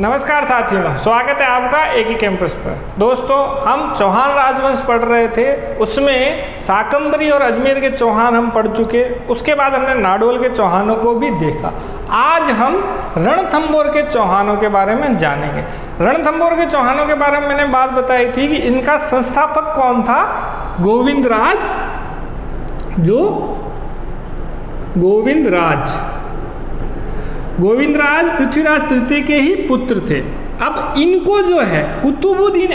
नमस्कार साथियों, स्वागत है आपका एक ही कैंपस पर। दोस्तों, हम चौहान राजवंश पढ़ रहे थे, उसमें शाकंभरी और अजमेर के चौहान हम पढ़ चुके। उसके बाद हमने नाडोल के चौहानों को भी देखा। आज हम रणथंभौर के चौहानों के बारे में जानेंगे। रणथंभौर के चौहानों के बारे में मैंने बात बताई थी कि इनका संस्थापक कौन था? गोविंदराज, जो गोविंदराज पृथ्वीराज तृतीय के ही पुत्र थे। अब इनको जो है कुतुबुद्दीन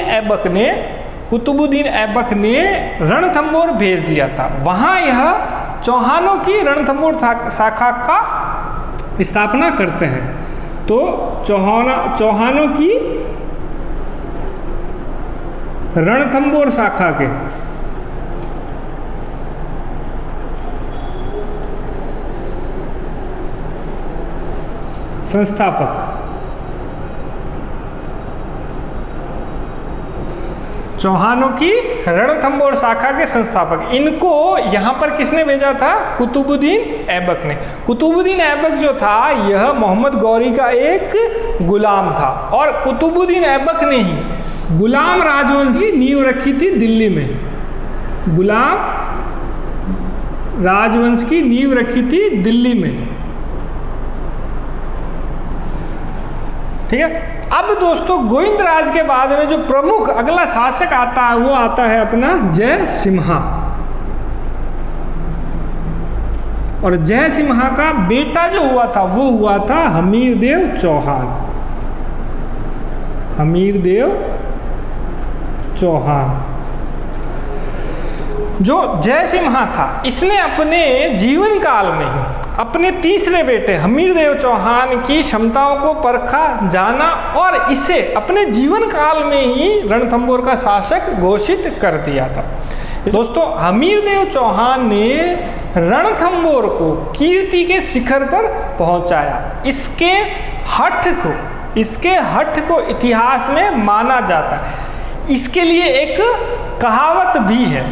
ऐबक ने रणथंभौर भेज दिया था। वहाँ यह चौहानों की रणथंभौर शाखा का स्थापना करते हैं। तो चौहानों की रणथंभौर शाखा के संस्थापक चौहानों की रणथंभौर शाखा के संस्थापक, इनको यहां पर किसने भेजा था? कुतुबुद्दीन ऐबक ने। कुतुबुद्दीन ऐबक जो था यह मोहम्मद गौरी का एक गुलाम था और कुतुबुद्दीन ऐबक ने ही गुलाम राजवंश की नींव रखी थी दिल्ली में। गुलाम राजवंश की नींव रखी थी दिल्ली में। ठीक है। अब दोस्तों, गोविंदराज के बाद में जो प्रमुख अगला शासक आता है वो आता है अपना जय सिम्हा। और जय सिम्हा का बेटा जो हुआ था वो हुआ था हमीरदेव चौहान। जो जय सिम्हा था, इसने अपने जीवन काल में ही अपने तीसरे बेटे हमीरदेव चौहान की क्षमताओं को परखा, जाना और इसे अपने जीवन काल में ही रणथंभौर का शासक घोषित कर दिया था। दोस्तों, हमीरदेव चौहान ने रणथंभौर को कीर्ति के शिखर पर पहुंचाया। इसके हठ को इतिहास में माना जाता है। इसके लिए एक कहावत भी है,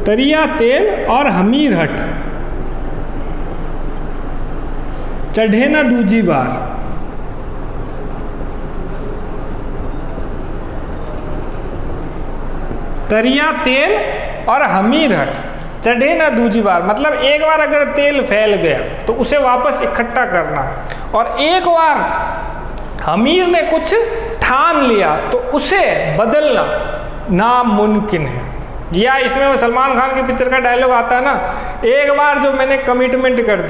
तरिया तेल और हमीर हट, चढ़े न दूजी बार। तरिया तेल और हमीर हट, चढ़े न दूजी बार। मतलब एक बार अगर तेल फैल गया तो उसे वापस इकट्ठा करना, और एक बार हमीर ने कुछ ठान लिया तो उसे बदलना नामुमकिन है। या इसमें वो सलमान खान की पिक्चर का डायलॉग आता है ना, एक बार जो मैंने कमिटमेंट कर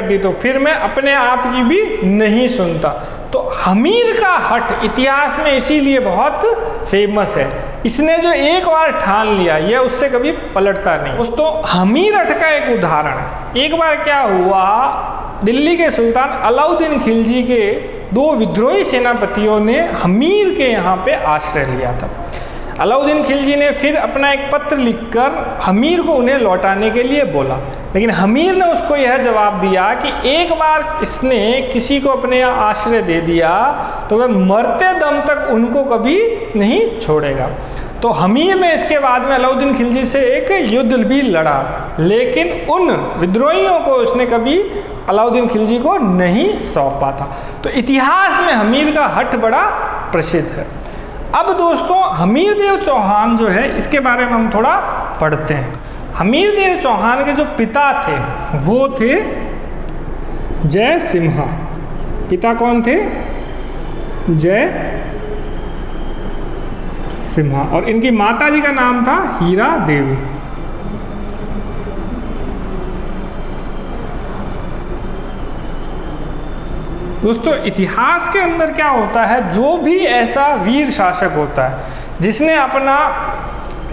दी तो फिर मैं अपने आप की भी नहीं सुनता। तो हमीर का हठ इतिहास में इसीलिए बहुत फेमस है। इसने जो एक बार ठान लिया यह उससे कभी पलटता नहीं। दोस्तों, हमीर हठ का एक उदाहरण, एक बार क्या हुआ, दिल्ली के सुल्तान अलाउद्दीन खिलजी के दो विद्रोही सेनापतियों ने हमीर के यहाँ पे आश्रय लिया था। अलाउद्दीन खिलजी ने फिर अपना एक पत्र लिखकर हमीर को उन्हें लौटाने के लिए बोला, लेकिन हमीर ने उसको यह जवाब दिया कि एक बार इसने किसी को अपने यहाँ आश्रय दे दिया तो वह मरते दम तक उनको कभी नहीं छोड़ेगा। तो हमीर ने इसके बाद में अलाउद्दीन खिलजी से एक युद्ध भी लड़ा, लेकिन उन विद्रोहियों को उसने कभी अलाउद्दीन खिलजी को नहीं सौंपा था। तो इतिहास में हमीर का हठ बड़ा प्रसिद्ध है। अब दोस्तों, हमीरदेव चौहान जो है इसके बारे में हम थोड़ा पढ़ते हैं। हमीरदेव चौहान के जो पिता थे वो थे जय सिम्हा। पिता कौन थे? जय सिम्हा। और इनकी माता जी का नाम था हीरा देवी। दोस्तों, इतिहास के अंदर क्या होता है, जो भी ऐसा वीर शासक होता है जिसने अपना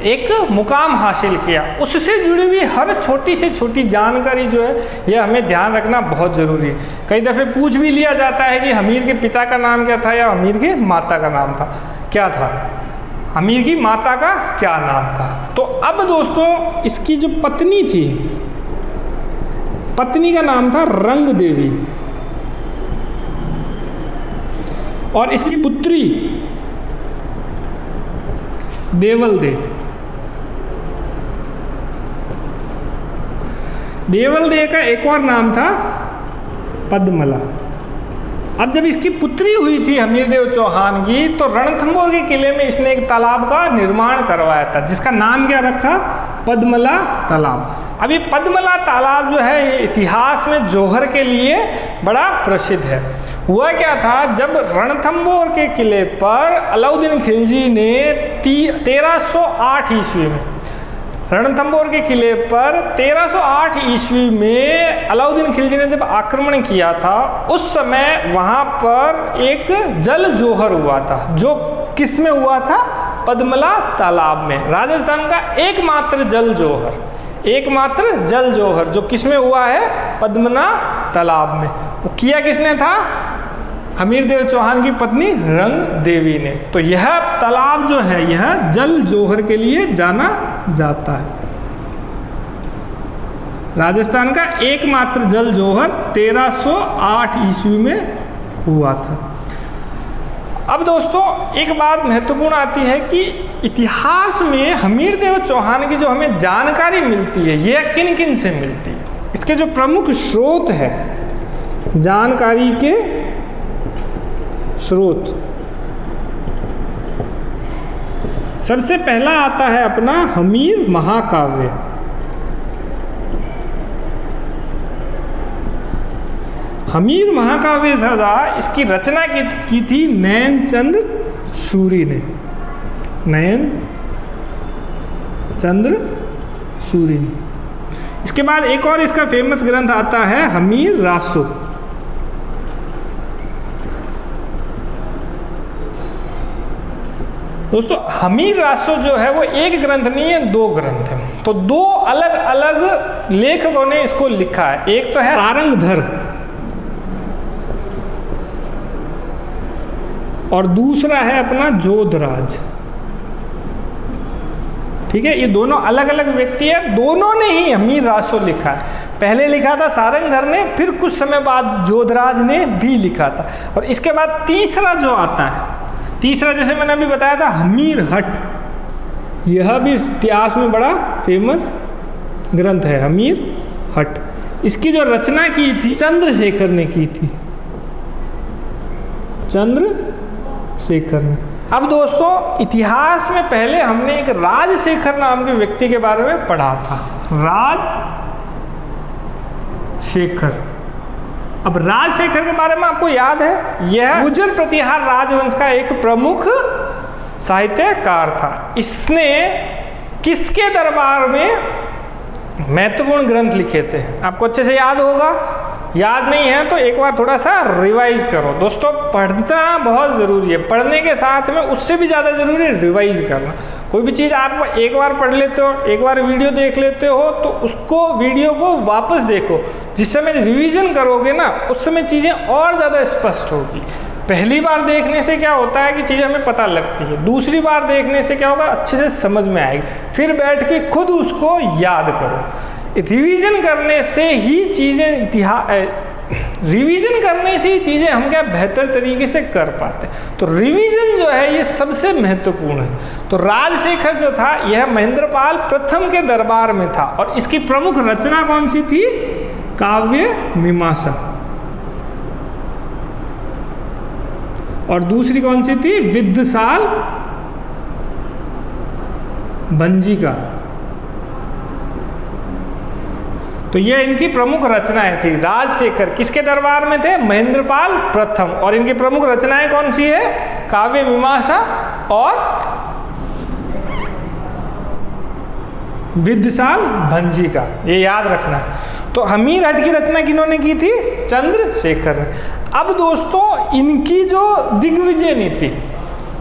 एक मुकाम हासिल किया, उससे जुड़ी हुई हर छोटी से छोटी जानकारी जो है यह हमें ध्यान रखना बहुत ज़रूरी है। कई दफ़े पूछ भी लिया जाता है कि हमीर के पिता का नाम क्या था या हमीर की माता का नाम था क्या था, हमीर की माता का क्या नाम था। तो अब दोस्तों, इसकी जो पत्नी थी, पत्नी का नाम था रंग देवी, और इसकी पुत्री देवल दे। देवलदेह का एक और नाम था पद्मला। अब जब इसकी पुत्री हुई थी हमीरदेव चौहान की, तो रणथंभौर के किले में इसने एक तालाब का निर्माण करवाया था, जिसका नाम क्या रखा? पद्मला तालाब। अब ये पद्मला तालाब जो है ये इतिहास में जौहर के लिए बड़ा प्रसिद्ध है। हुआ क्या था, जब रणथंभौर के किले पर अलाउद्दीन खिलजी ने 1308 ईस्वी में, रणथंभौर के किले पर 1308 ईस्वी में अलाउद्दीन खिलजी ने जब आक्रमण किया था, उस समय वहाँ पर एक जल जौहर हुआ था, जो किस में हुआ था? पद्मला तालाब में। राजस्थान का एकमात्र जल जौहर, एकमात्र जल जौहर जो किस में हुआ है? पद्मला तालाब में। वो किया किसने था? हमीरदेव चौहान की पत्नी रंग देवी ने। तो यह तालाब जो है यह जल जौहर के लिए जाना जाता है। राजस्थान का एकमात्र जल जौहर 1308 ईस्वी में हुआ था। अब दोस्तों एक बात महत्वपूर्ण आती है कि इतिहास में हमीरदेव चौहान की जो हमें जानकारी मिलती है यह किन किन से मिलती है। इसके जो प्रमुख स्रोत है, जानकारी के स्रोत, सबसे पहला आता है अपना हमीर महाकाव्य। हमीर महाकाव्य था, इसकी रचना की थी नयनचंद्र सूरी ने, नयनचंद्र सूरी ने। इसके बाद एक और इसका फेमस ग्रंथ आता है हमीर रासो। दोस्तों हमीर रासो जो है वो एक ग्रंथ नहीं है, दो ग्रंथ है। तो दो अलग अलग लेखकों ने इसको लिखा है। एक तो है सारंगधर और दूसरा है अपना जोधराज। ठीक है, ये दोनों अलग अलग व्यक्ति है, दोनों ने ही हमीर रासो लिखा है। पहले लिखा था सारंगधर ने, फिर कुछ समय बाद जोधराज ने भी लिखा था। और इसके बाद तीसरा जो आता है, तीसरा जैसे मैंने अभी बताया था हमीर हट, यह भी इतिहास में बड़ा फेमस ग्रंथ है हमीर हट। इसकी जो रचना की थी चंद्रशेखर ने की थी, चंद्रशेखर ने। अब दोस्तों इतिहास में पहले हमने एक राजशेखर नाम के व्यक्ति के बारे में पढ़ा था, राजशेखर। अब राजशेखर के बारे में आपको याद है, यह गुर्जर प्रतिहार राजवंश का एक प्रमुख साहित्यकार था। इसने किसके दरबार में महत्वपूर्ण ग्रंथ लिखे थे? आपको अच्छे से याद होगा, याद नहीं है तो एक बार थोड़ा सा रिवाइज करो। दोस्तों पढ़ना बहुत ज़रूरी है, पढ़ने के साथ में उससे भी ज़्यादा ज़रूरी है रिवाइज करना। कोई भी चीज़ आप एक बार पढ़ लेते हो, एक बार वीडियो देख लेते हो, तो उसको वीडियो को वापस देखो। जिस समय रिवीजन करोगे ना, उस समय चीज़ें और ज़्यादा स्पष्ट होगी। पहली बार देखने से क्या होता है कि चीज़ें हमें पता लगती है, दूसरी बार देखने से क्या होगा, अच्छे से समझ में आएगी। फिर बैठ के खुद उसको याद करो। रिवीजन करने से ही चीज़ें रिवीजन करने से ही चीज़ें हम क्या बेहतर तरीके से कर पाते। तो रिवीजन जो है ये सबसे महत्वपूर्ण है। तो राजशेखर जो था यह महेंद्रपाल प्रथम के दरबार में था और इसकी प्रमुख रचना कौन सी थी? काव्य मीमांसा। और दूसरी कौन सी थी? विद्वसाल भंजिका। तो ये इनकी प्रमुख रचनाएं थी। राजशेखर किसके दरबार में थे? महेंद्रपाल प्रथम। और इनकी प्रमुख रचनाएं कौन सी है? काव्य मीमांसा और विद्वसाल भंजिका, ये याद रखना। तो हमीर हट की रचना किन्होंने की थी? चंद्रशेखर ने। अब दोस्तों इनकी जो दिग्विजय नीति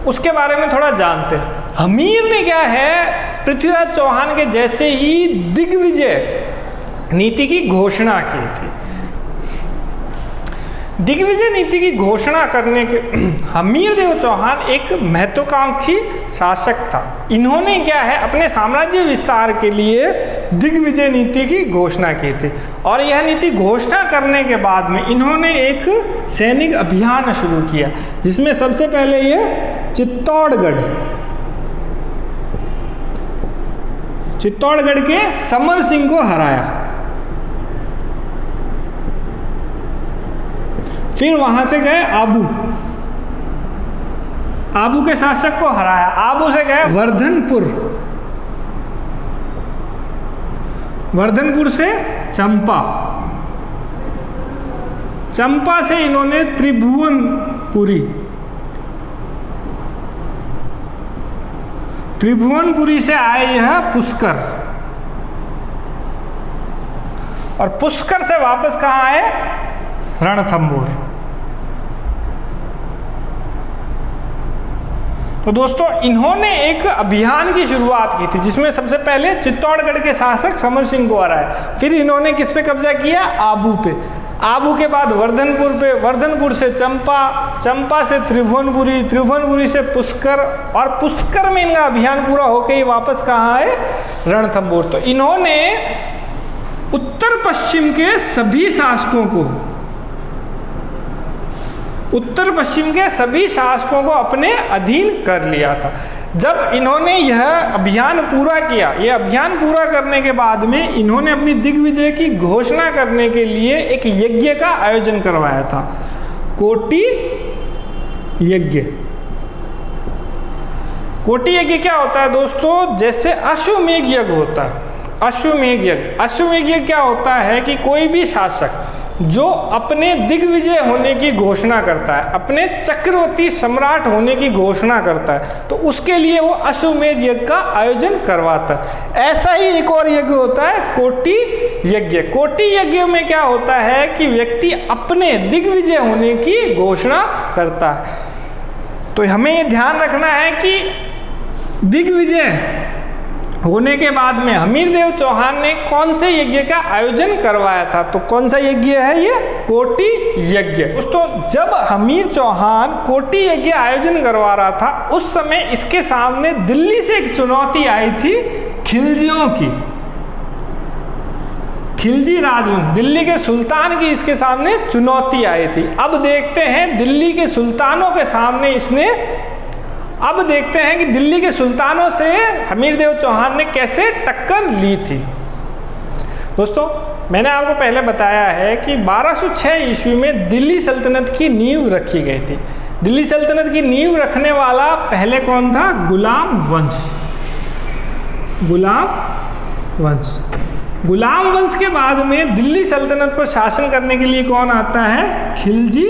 उसके बारे में थोड़ा जानते हैं। हमीर ने क्या है, पृथ्वीराज चौहान के जैसे ही दिग्विजय नीति की घोषणा की थी। दिग्विजय नीति की घोषणा करने के हमीरदेव चौहान एक महत्वाकांक्षी शासक था। इन्होंने क्या है अपने साम्राज्य विस्तार के लिए दिग्विजय नीति की घोषणा की थी। और यह नीति घोषणा करने के बाद में इन्होंने एक सैनिक अभियान शुरू किया, जिसमें सबसे पहले ये चित्तौड़गढ़ के समर सिंह को हराया। फिर वहां से गए आबू, आबू के शासक को हराया। आबू से गए वर्धनपुर, वर्धनपुर से चंपा, चंपा से इन्होंने त्रिभुवनपुरी, त्रिभुवनपुरी से आए यह पुष्कर, और पुष्कर से वापस कहां आए? रणथंभौर। तो दोस्तों इन्होंने एक अभियान की शुरुआत की थी जिसमें सबसे पहले चित्तौड़गढ़ के शासक समर सिंह को हराया। फिर इन्होंने किस पे कब्जा किया? आबू पे। आबू के बाद वर्धनपुर पे, वर्धनपुर से चंपा, चंपा से त्रिभुवनपुरी, त्रिभुवनपुरी से पुष्कर, और पुष्कर में इनका अभियान पूरा होकर ही वापस कहाँ आए? रणथंभौर। तो इन्होंने उत्तर पश्चिम के सभी शासकों को, उत्तर पश्चिम के सभी शासकों को अपने अधीन कर लिया था। जब इन्होंने यह अभियान पूरा किया, यह अभियान पूरा करने के बाद में इन्होंने अपनी दिग्विजय की घोषणा करने के लिए एक यज्ञ का आयोजन करवाया था, कोटि यज्ञ। कोटि यज्ञ क्या होता है दोस्तों? जैसे अश्वमेध यज्ञ होता है, अश्वमेध यज्ञ, अश्वमेध यज्ञ क्या होता है कि कोई भी शासक जो अपने दिग्विजय होने की घोषणा करता है, अपने चक्रवर्ती सम्राट होने की घोषणा करता है, तो उसके लिए वो अश्वमेध यज्ञ का आयोजन करवाता है। ऐसा ही एक और यज्ञ होता है कोटि यज्ञ। कोटि यज्ञ में क्या होता है कि व्यक्ति अपने दिग्विजय होने की घोषणा करता है। तो हमें ये ध्यान रखना है कि दिग्विजय होने के बाद में हमीरदेव चौहान ने कौन से यज्ञ का आयोजन करवाया था? तो कौन सा यज्ञ है ये? कोटि यज्ञ। दोस्तों जब हमीर चौहान कोटि यज्ञ आयोजन करवा रहा था उस समय इसके सामने दिल्ली से एक चुनौती आई थी खिलजियों की, खिलजी राजवंश, दिल्ली के सुल्तान की इसके सामने चुनौती आई थी। अब देखते हैं दिल्ली के सुल्तानों के सामने इसने, अब देखते हैं कि दिल्ली के सुल्तानों से हमीरदेव चौहान ने कैसे टक्कर ली थी। दोस्तों मैंने आपको पहले बताया है कि 1206 ईस्वी में दिल्ली सल्तनत की नींव रखी गई थी। दिल्ली सल्तनत की नींव रखने वाला पहले कौन था? गुलाम वंश, गुलाम वंश। गुलाम वंश के बाद में दिल्ली सल्तनत पर शासन करने के लिए कौन आता है? खिलजी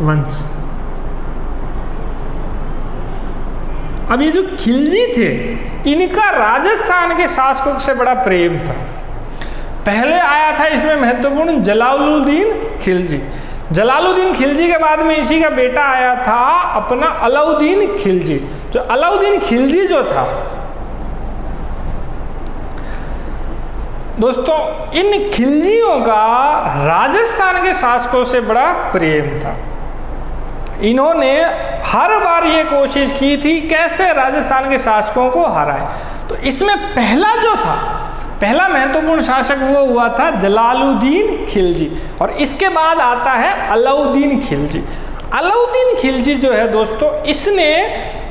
वंश। अब ये जो खिलजी थे इनका राजस्थान के शासकों से बड़ा प्रेम था। पहले आया था इसमें महत्वपूर्ण जलालुद्दीन खिलजी। जलालुद्दीन खिलजी के बाद में इसी का बेटा आया था अपना अलाउद्दीन खिलजी। जो अलाउद्दीन खिलजी जो था दोस्तों, इन खिलजियों का राजस्थान के शासकों से बड़ा प्रेम था। इन्होंने हर बार ये कोशिश की थी कैसे राजस्थान के शासकों को हराए। तो इसमें पहला जो था, पहला महत्वपूर्ण शासक वो हुआ था जलालुद्दीन खिलजी, और इसके बाद आता है अलाउद्दीन खिलजी। अलाउद्दीन खिलजी जो है दोस्तों, इसने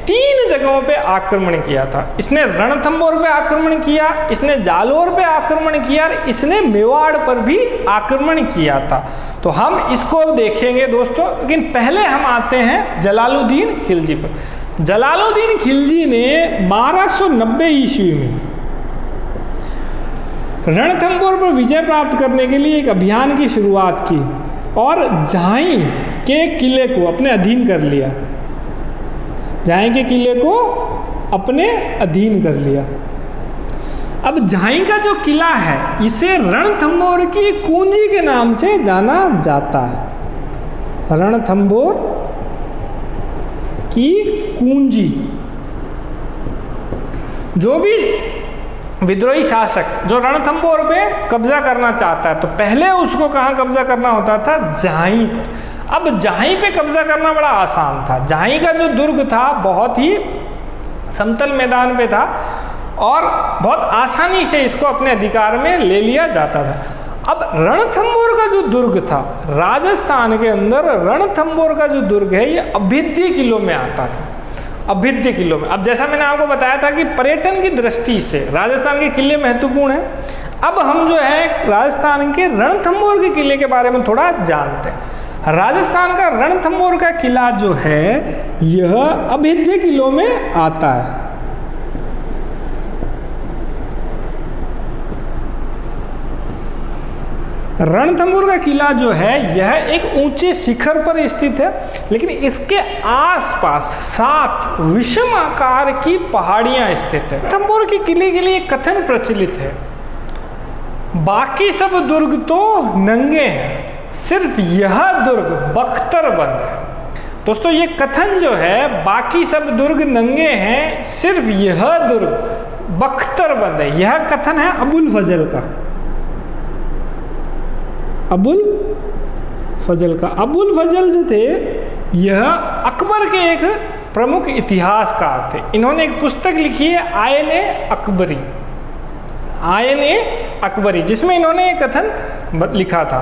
3 जगहों पे आक्रमण किया था। इसने रणथंभौर पे आक्रमण किया, इसने जालोर पे आक्रमण किया, और इसने मेवाड़ पर भी आक्रमण किया था। तो हम इसको देखेंगे दोस्तों, लेकिन पहले हम आते हैं जलालुद्दीन खिलजी पर। जलालुद्दीन खिलजी ने 1290 ईस्वी में रणथंभौर पर विजय प्राप्त करने के लिए एक अभियान की शुरुआत की और झाई के किले को अपने अधीन कर लिया। झाई के किले को अपने अधीन कर लिया। अब झाई का जो किला है इसे रणथंभौर की कुंजी के नाम से जाना जाता है। रणथंभौर की कुंजी। जो भी विद्रोही शासक जो रणथंभौर पे कब्जा करना चाहता है तो पहले उसको कहाँ कब्जा करना होता था? झाई पर। अब झाई पे कब्जा करना बड़ा आसान था। झाई का जो दुर्ग था बहुत ही समतल मैदान पे था और बहुत आसानी से इसको अपने अधिकार में ले लिया जाता था। अब रणथंभौर का जो दुर्ग था, राजस्थान के अंदर रणथंभौर का जो दुर्ग है ये अभिद्य किलों में आता था। अभिद्य किलों में। अब जैसा मैंने आपको बताया था कि पर्यटन की दृष्टि से राजस्थान के किले महत्वपूर्ण हैं। अब हम जो है राजस्थान के रणथंभौर के किले के बारे में थोड़ा जानते हैं। राजस्थान का रणथंभौर का किला जो है यह अभेद्य किलों में आता है। रणथंभौर का किला जो है यह एक ऊंचे शिखर पर स्थित है, लेकिन इसके आसपास 7 विषम आकार की पहाड़ियां स्थित है। रणथंभौर के किले के लिए कथन प्रचलित है, बाकी सब दुर्ग तो नंगे हैं, सिर्फ यह दुर्ग बख्तरबंद है। दोस्तों ये कथन जो है, बाकी सब दुर्ग नंगे हैं, सिर्फ यह दुर्ग बख्तरबंद है, यह कथन है अबुल फजल का। अबुल फजल का। अबुल फजल जो थे यह अकबर के एक प्रमुख इतिहासकार थे। इन्होंने एक पुस्तक लिखी है आयन अकबरी, आयन अकबरी, जिसमें इन्होंने एक कथन लिखा था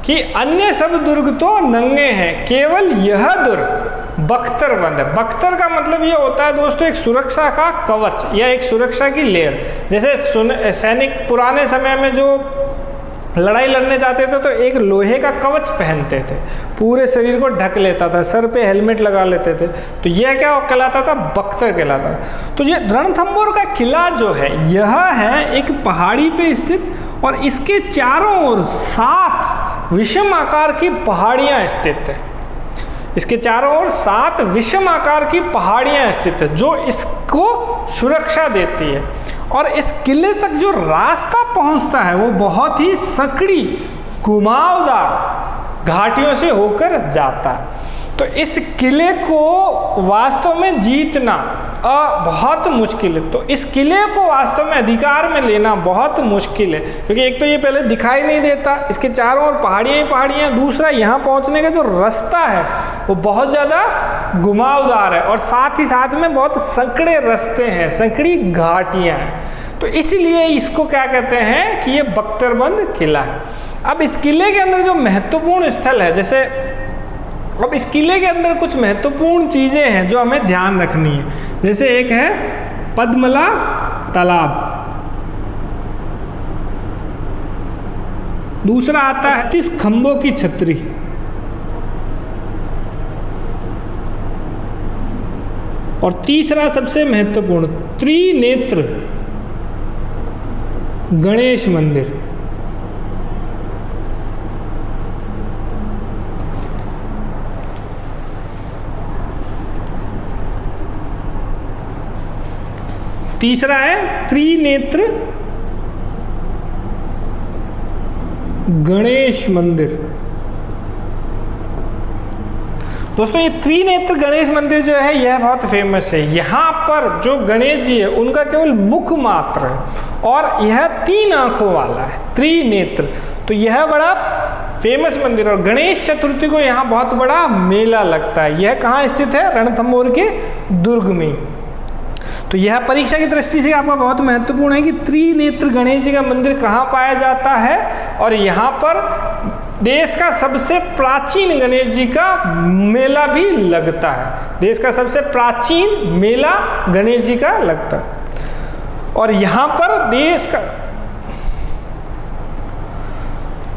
कि अन्य सब दुर्ग तो नंगे हैं, केवल यह दुर्ग बख्तरबंद है। बख्तर का मतलब ये होता है दोस्तों एक सुरक्षा का कवच या एक सुरक्षा की लेयर। जैसे सैनिक पुराने समय में जो लड़ाई लड़ने जाते थे तो एक लोहे का कवच पहनते थे, पूरे शरीर को ढक लेता था, सर पे हेलमेट लगा लेते थे, तो यह क्या कहलाता था? बख्तर कहलाता था। तो ये रणथंभौर का किला जो है यह है एक पहाड़ी पे स्थित, और इसके चारों ओर 7 विषम आकार की पहाड़ियाँ स्थित है। इसके चारों ओर 7 विषम आकार की पहाड़ियाँ स्थित है जो इसको सुरक्षा देती है, और इस किले तक जो रास्ता पहुंचता है वो बहुत ही सकड़ी घुमावदार घाटियों से होकर जाता है। तो इस किले को वास्तव में जीतना बहुत मुश्किल है। तो इस किले को वास्तव में अधिकार में लेना बहुत मुश्किल है, क्योंकि एक तो ये पहले दिखाई नहीं देता, इसके चारों ओर पहाड़ियाँ ही पहाड़ियाँ, दूसरा यहाँ पहुँचने का जो रास्ता है वो बहुत ज़्यादा घुमावदार है, और साथ ही साथ में बहुत संकड़े रास्ते हैं, संकड़ी घाटियाँ हैं। तो इसीलिए इसको क्या कहते हैं कि ये बख्तरबंद किला है। अब इस किले के अंदर जो महत्वपूर्ण स्थल है, जैसे अब इस किले के अंदर कुछ महत्वपूर्ण चीज़ें हैं जो हमें ध्यान रखनी है। जैसे एक है पद्मला तालाब, दूसरा आता है 30 खंभों की छतरी, और तीसरा सबसे महत्वपूर्ण त्रिनेत्र गणेश मंदिर। तीसरा है त्रिनेत्र गणेश मंदिर। दोस्तों ये त्रिनेत्र गणेश मंदिर जो है यह बहुत फेमस है। यहाँ पर जो गणेश जी है उनका केवल मुख मात्र है और यह 3 आंखों वाला है, त्रिनेत्र। तो यह बड़ा फेमस मंदिर, और गणेश चतुर्थी को यहाँ बहुत बड़ा मेला लगता है। यह कहाँ स्थित है? रणथंभौर के दुर्ग में। तो यह परीक्षा की दृष्टि से आपका बहुत महत्वपूर्ण है कि त्रिनेत्र गणेश जी का मंदिर कहाँ पाया जाता है, और यहाँ पर देश का सबसे प्राचीन गणेश जी का मेला भी लगता है। देश का सबसे प्राचीन मेला गणेश जी का लगता है, और यहाँ पर देश का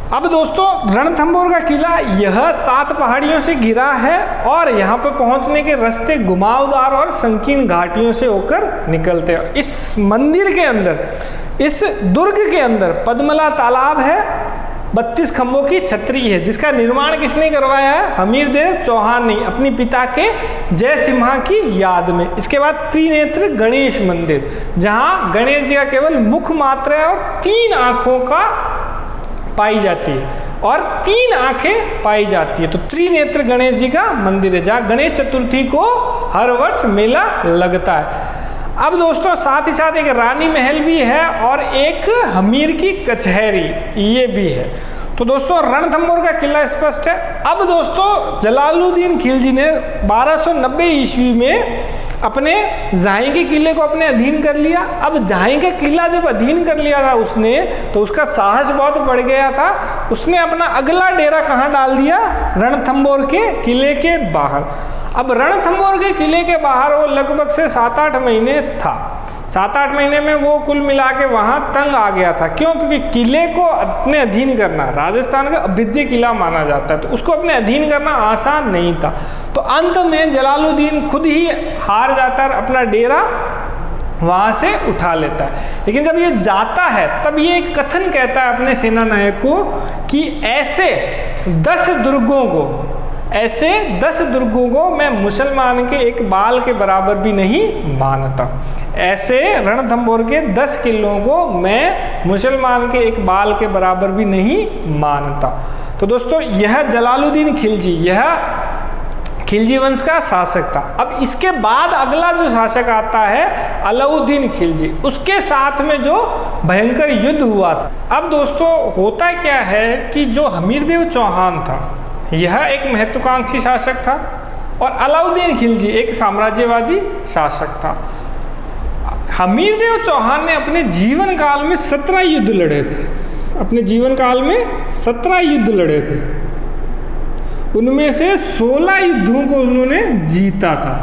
अब दोस्तों रणथंभौर का किला यह 7 पहाड़ियों से घिरा है, और यहाँ पर पहुँचने के रास्ते घुमावदार और संकीर्ण घाटियों से होकर निकलते हैं। इस मंदिर के अंदर, इस दुर्ग के अंदर पद्मला तालाब है, 32 खंभों की छतरी है, जिसका निर्माण किसने करवाया है? हमीरदेव चौहान ने, अपनी पिता के जय सिम्हा की याद में। इसके बाद त्रिनेत्र गणेश मंदिर, जहाँ गणेश जी का केवल मुख मात्र है और 3 आंखों का पाई जाती है, और 3 आंखें पाई जाती है। तो त्रिनेत्र गणेश जी का मंदिर है, जहाँ गणेश चतुर्थी को हर वर्ष मेला लगता है। अब दोस्तों साथ ही साथ एक रानी महल भी है और एक हमीर की कचहरी ये भी है। तो दोस्तों रणथंभौर का किला स्पष्ट है। अब दोस्तों जलालुद्दीन खिलजी ने 1290 ईस्वी में अपने जाहिं के किले को अपने अधीन कर लिया। अब जाहिं का किला जब अधीन कर लिया था उसने, तो उसका साहस बहुत बढ़ गया था। उसने अपना अगला डेरा कहाँ डाल दिया? रणथंभौर के किले के बाहर। अब रणथंभौर के किले के बाहर वो लगभग से 7-8 महीने था। 7-8 महीने में वो कुल मिला के वहाँ तंग आ गया था। क्यों? क्योंकि किले को अपने अधीन करना, राजस्थान का अभेद्य किला माना जाता है, तो उसको अपने अधीन करना आसान नहीं था। तो अंत में जलालुद्दीन खुद ही हार जाता है, अपना डेरा वहाँ से उठा लेता है। लेकिन जब ये जाता है तब ये एक कथन कहता है अपने सेना नायक को कि ऐसे 10 दुर्गों को मैं मुसलमान के एक बाल के बराबर भी नहीं मानता। ऐसे रणथंभौर के 10 किलों को मैं मुसलमान के एक बाल के बराबर भी नहीं मानता। तो दोस्तों यह जलालुद्दीन खिलजी, यह खिलजी वंश का शासक था। अब इसके बाद अगला जो शासक आता है अलाउद्दीन खिलजी, उसके साथ में जो भयंकर युद्ध हुआ था। अब दोस्तों होता क्या है कि जो हमीरदेव चौहान था यह एक महत्वाकांक्षी शासक था और अलाउद्दीन खिलजी एक साम्राज्यवादी शासक था। हमीरदेव चौहान ने अपने जीवन काल में 17 युद्ध लड़े थे। अपने जीवन काल में 17 युद्ध लड़े थे। उनमें से 16 युद्धों को उन्होंने जीता था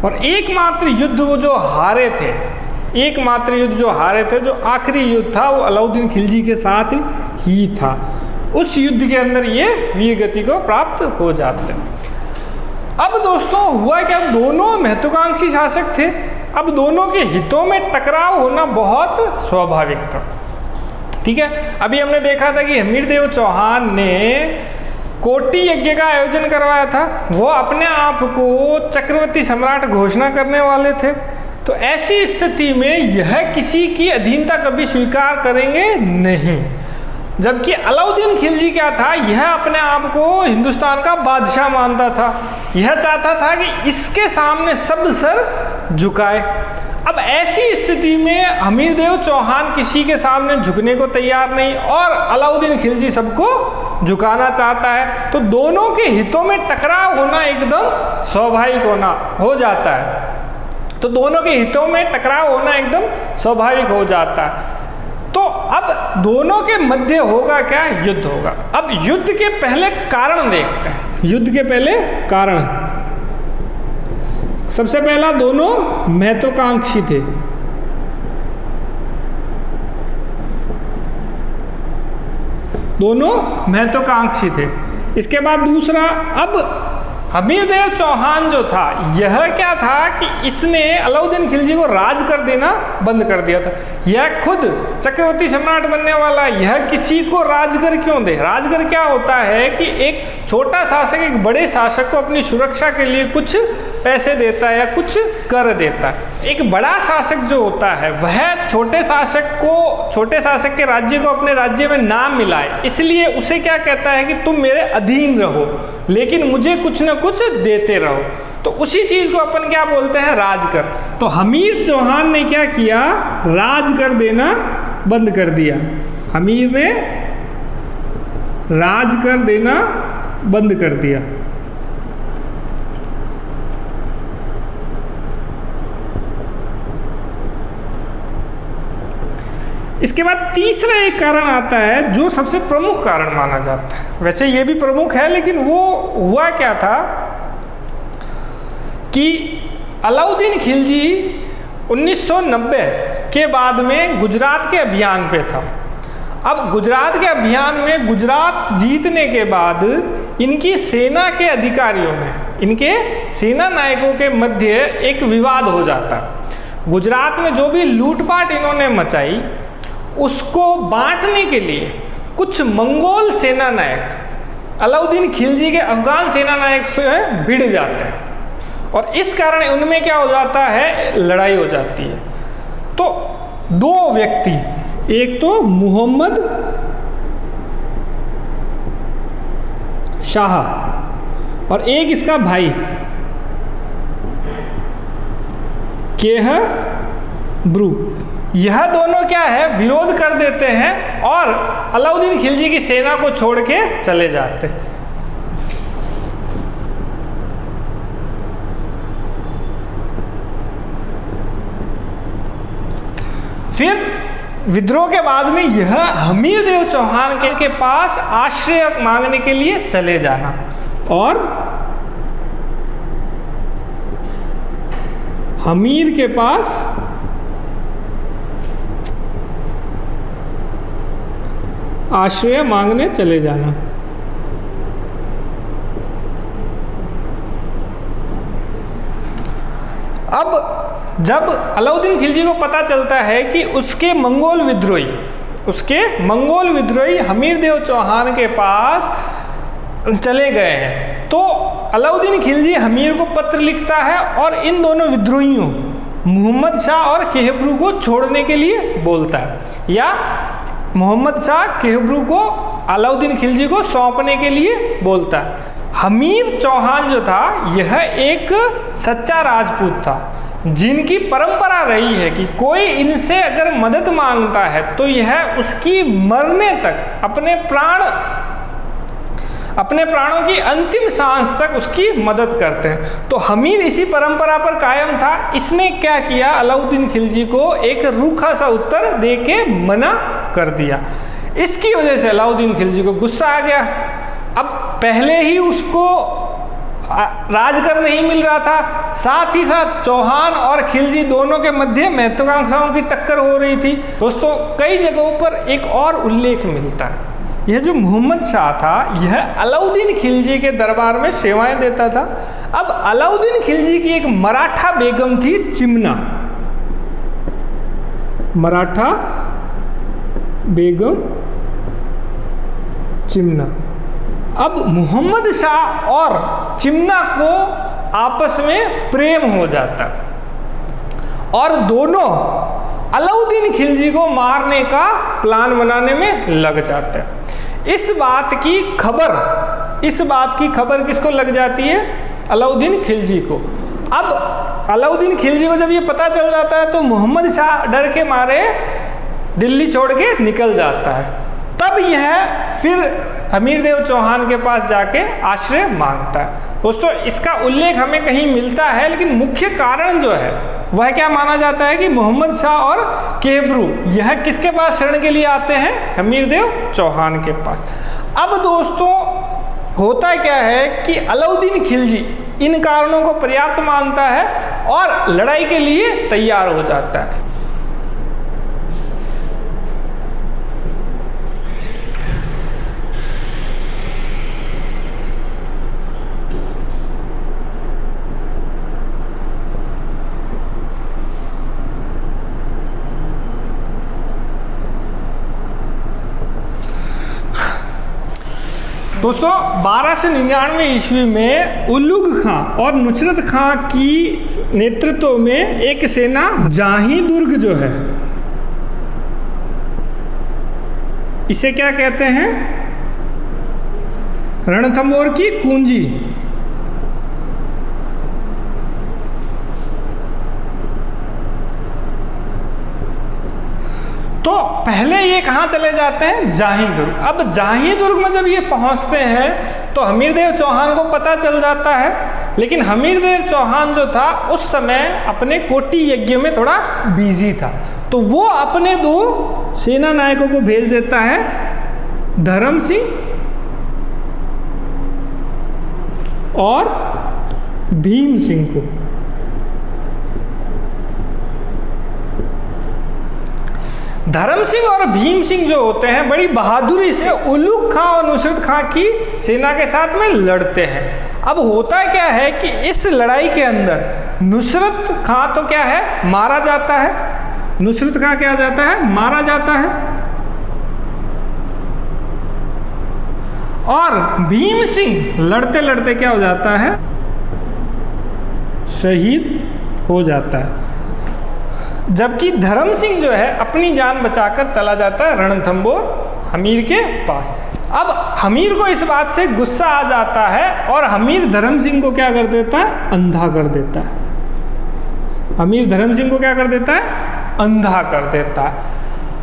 और एकमात्र युद्ध वो जो हारे थे, एकमात्र युद्ध जो हारे थे, जो आखिरी युद्ध था, वो अलाउद्दीन खिलजी के साथ ही था। उस युद्ध के अंदर ये वीर गति को प्राप्त हो जाते हैं। अब दोस्तों हुआ क्या, दोनों महत्वाकांक्षी शासक थे। अब दोनों के हितों में टकराव होना बहुत स्वाभाविक था। ठीक है, अभी हमने देखा था कि हमीरदेव चौहान ने कोटि यज्ञ का आयोजन करवाया था। वो अपने आप को चक्रवर्ती सम्राट घोषणा करने वाले थे। तो ऐसी स्थिति में यह किसी की अधीनता कभी स्वीकार करेंगे नहीं। जबकि अलाउद्दीन खिलजी क्या था, यह अपने आप को हिंदुस्तान का बादशाह मानता था। यह चाहता था कि इसके सामने सब सर झुकाए। अब ऐसी स्थिति में हमीरदेव चौहान किसी के सामने झुकने को तैयार नहीं और अलाउद्दीन खिलजी सबको झुकाना चाहता है। तो दोनों के हितों में टकराव होना एकदम स्वाभाविक हो जाता है। तो दोनों के हितों में टकराव होना एकदम स्वाभाविक हो जाता है। तो अब दोनों के मध्य होगा क्या, युद्ध होगा। अब युद्ध के पहले कारण देखते हैं। युद्ध के पहले कारण, सबसे पहला दोनों महत्वाकांक्षी थे। दोनों महत्वाकांक्षी थे। इसके बाद दूसरा, अब हमीरदेव चौहान जो था, यह क्या था कि इसने अलाउद्दीन खिलजी को राज कर देना बंद कर दिया था। यह खुद चक्रवर्ती सम्राट बनने वाला, यह किसी को राजगर क्यों दे। राजगर क्या होता है कि एक छोटा शासक एक बड़े शासक को अपनी सुरक्षा के लिए कुछ पैसे देता है या कुछ कर देता है। एक बड़ा शासक जो होता है वह छोटे शासक के राज्य को अपने राज्य में ना मिलाए, इसलिए उसे क्या कहता है कि तुम मेरे अधीन रहो लेकिन मुझे कुछ न कुछ देते रहो। तो उसी चीज को अपन क्या बोलते हैं, राजकर। तो हमीर चौहान ने क्या किया, राजकर देना बंद कर दिया। हमीर ने राजकर देना बंद कर दिया। इसके बाद तीसरा एक कारण आता है जो सबसे प्रमुख कारण माना जाता है। वैसे ये भी प्रमुख है, लेकिन वो हुआ क्या था कि अलाउद्दीन खिलजी 1990 के बाद में गुजरात के अभियान पे था। अब गुजरात के अभियान में गुजरात जीतने के बाद इनकी सेना के अधिकारियों में, इनके सेना नायकों के मध्य एक विवाद हो जाता है। गुजरात में जो भी लूटपाट इन्होंने मचाई उसको बांटने के लिए कुछ मंगोल सेना नायक अलाउद्दीन खिलजी के अफगान सेना नायक से भिड़ जाते हैं और इस कारण उनमें क्या हो जाता है, लड़ाई हो जाती है। तो दो व्यक्ति, एक तो मोहम्मद शाह और एक इसका भाई केह ब्रू, यह दोनों क्या है, विरोध कर देते हैं और अलाउद्दीन खिलजी की सेना को छोड़ के चले जाते। फिर विद्रोह के बाद में यह हमीरदेव चौहान के पास आश्रय मांगने के लिए चले जाना और हमीर के पास आश्रय मांगने चले जाना। अब जब अलाउद्दीन खिलजी को पता चलता है कि उसके मंगोल विद्रोही हमीरदेव चौहान के पास चले गए हैं, तो अलाउद्दीन खिलजी हमीर को पत्र लिखता है और इन दोनों विद्रोहियों मोहम्मद शाह और केहबरू को छोड़ने के लिए बोलता है, या मोहम्मद शाह केहबरू को अलाउद्दीन खिलजी को सौंपने के लिए बोलता है। हमीर चौहान जो था यह एक सच्चा राजपूत था, जिनकी परंपरा रही है कि कोई इनसे अगर मदद मांगता है तो यह उसकी मरने तक अपने प्राणों की अंतिम सांस तक उसकी मदद करते हैं। तो हमीर इसी परंपरा पर कायम था। इसने क्या किया, अलाउद्दीन खिलजी को एक रूखा सा उत्तर दे के मना कर दिया। इसकी वजह से अलाउद्दीन खिलजी को गुस्सा आ गया। अब पहले ही उसको राजगर नहीं मिल रहा था, साथ ही साथ चौहान और खिलजी दोनों के मध्य महत्वाकांक्षाओं की टक्कर हो रही थी। दोस्तों, कई जगहों पर एक और उल्लेख मिलता है। यह जो मोहम्मद शाह था यह अलाउद्दीन खिलजी के दरबार में सेवाएं देता था। अब अलाउद्दीन खिलजी की एक मराठा बेगम थी चिमना, मराठा बेगम चिमना। अब मोहम्मद शाह और चिमना को आपस में प्रेम हो जाता और दोनों अलाउद्दीन खिलजी को मारने का प्लान बनाने में लग जाते हैं। इस बात की खबर किसको लग जाती है, अलाउद्दीन खिलजी को। अब अलाउद्दीन खिलजी को जब ये पता चल जाता है तो मोहम्मद शाह डर के मारे दिल्ली छोड़ के निकल जाता है। तब यह फिर हमीरदेव चौहान के पास जाके आश्रय मांगता है। दोस्तों, इसका उल्लेख हमें कहीं मिलता है, लेकिन मुख्य कारण जो है वह क्या माना जाता है कि मोहम्मद शाह और केहबरू यह किसके पास शरण के लिए आते हैं, हमीरदेव चौहान के पास। अब दोस्तों, होता क्या है कि अलाउद्दीन खिलजी इन कारणों को पर्याप्त मानता है और लड़ाई के लिए तैयार हो जाता है। दोस्तों, 1299 ईस्वी में उलुग खां और नुसरत खां की नेतृत्व में एक सेना जाही दुर्ग जो है, इसे क्या कहते हैं, रणथंभौर की कुंजी, तो पहले ये कहाँ चले जाते हैं, जाही दुर्ग। अब जाही दुर्ग में जब ये पहुँचते हैं तो हमीरदेव चौहान को पता चल जाता है, लेकिन हमीरदेव चौहान जो था उस समय अपने कोटि यज्ञ में थोड़ा बिजी था, तो वो अपने दो सेना नायकों को भेज देता है, धर्म सिंह और भीम सिंह को। धर्म सिंह और भीम सिंह जो होते हैं बड़ी बहादुरी से उलुग खां और नुसरत खां की सेना के साथ में लड़ते हैं। अब होता क्या है कि इस लड़ाई के अंदर नुसरत खां तो क्या है, मारा जाता है, नुसरत खां क्या जाता है, मारा जाता है, और भीम सिंह लड़ते लड़ते क्या हो जाता है, शहीद हो जाता है। जबकि धर्म सिंह जो है अपनी जान बचाकर चला जाता है रणथंभौर हमीर के पास। अब हमीर को इस बात से गुस्सा आ जाता है और हमीर धर्म सिंह को क्या कर देता है, अंधा कर देता है। हमीर धर्म सिंह को क्या कर देता है, अंधा कर देता है।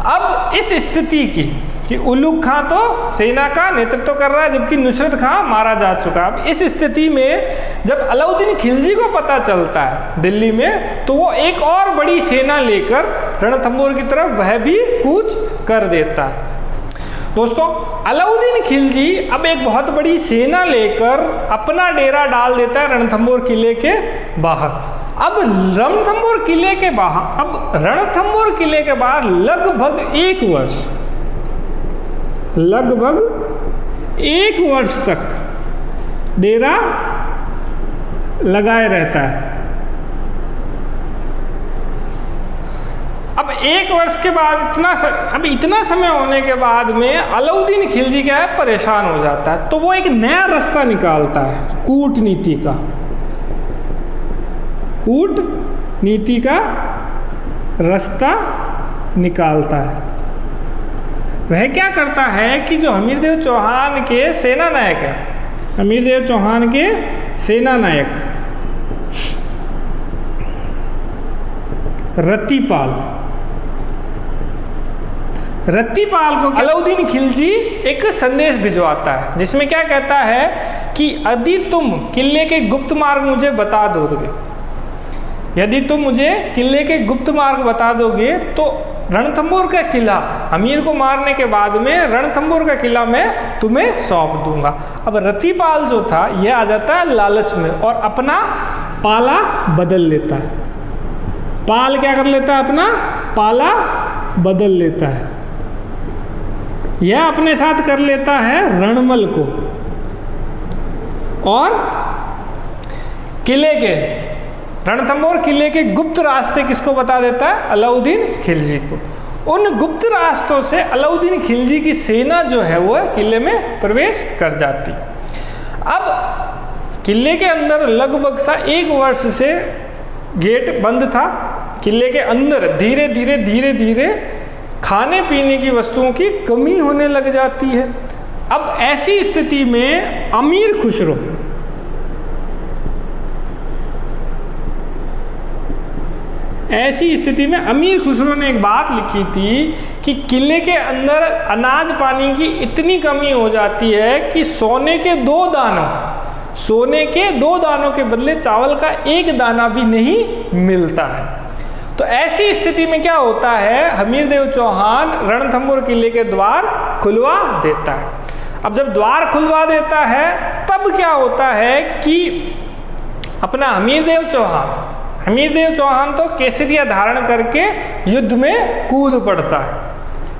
अब इस स्थिति की कि उलुग खां तो सेना का नेतृत्व कर रहा है जबकि नुसरत खां मारा जा चुका। अब इस स्थिति में जब अलाउद्दीन खिलजी को पता चलता है दिल्ली में, तो वो एक और बड़ी सेना लेकर रणथंभौर की तरफ वह भी कूच कर देता है। दोस्तों, अलाउद्दीन खिलजी अब एक बहुत बड़ी सेना लेकर अपना डेरा डाल देता है रणथंभौर किले के बाहर। अब रणथंभौर किले के बाहर लगभग 1 वर्ष लगभग 1 वर्ष तक डेरा लगाए रहता है। अब 1 वर्ष के बाद इतना समय होने के बाद में अलाउद्दीन खिलजी क्या है, परेशान हो जाता है। तो वो एक नया रास्ता निकालता है कूटनीति का। कूटनीति का रास्ता निकालता है। वह क्या करता है कि जो हमीरदेव चौहान के सेना नायक है, हमीरदेव चौहान के सेना नायक रत्तीपाल को अलाउद्दीन खिलजी एक संदेश भिजवाता है, जिसमें क्या कहता है कि यदि तुम किले के गुप्त मार्ग मुझे बता दोगे, यदि तुम मुझे किले के गुप्त मार्ग बता दोगे तो रणथंभौर का किला, अमीर को मारने के बाद में रणथंभौर का किला मैं तुम्हें सौंप दूंगा। अब रत्तीपाल जो था यह आ जाता है लालच में और अपना पाला बदल लेता है। पाल क्या कर लेता है, अपना पाला बदल लेता है। यह अपने साथ कर लेता है रणमल को और किले के रणथंभौर किले के गुप्त रास्ते किसको बता देता है, अलाउद्दीन खिलजी को। उन गुप्त रास्तों से अलाउद्दीन खिलजी की सेना जो है वो किले में प्रवेश कर जाती। अब किले के अंदर लगभग 1 वर्ष से गेट बंद था। किले के अंदर धीरे धीरे खाने पीने की वस्तुओं की कमी होने लग जाती है। अब ऐसी स्थिति में अमीर खुसरो ने एक बात लिखी थी कि किले के अंदर अनाज पानी की इतनी कमी हो जाती है कि सोने के 2 दानों के बदले चावल का 1 दाना भी नहीं मिलता है। तो ऐसी स्थिति में क्या होता है, हमीरदेव चौहान रणथंभौर किले के द्वार खुलवा देता है। अब जब द्वार खुलवा देता है तब क्या होता है कि अपना हमीरदेव चौहान तो केसरिया धारण करके युद्ध में कूद पड़ता है।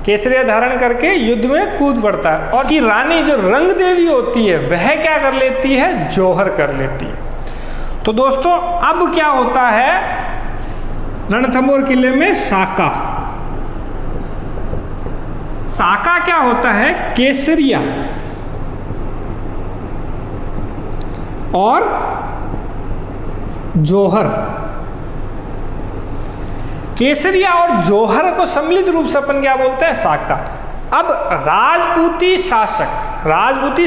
केसरिया धारण करके युद्ध में कूद पड़ता है और की रानी जो रंग देवी होती है वह क्या कर लेती है, जौहर कर लेती है। तो दोस्तों अब क्या होता है, रणथंभौर किले में साका क्या होता है, केसरिया और जौहर, केसरिया और जौहर को सम्मिलित रूप से अपन क्या बोलते हैं, साका। अब राजपूती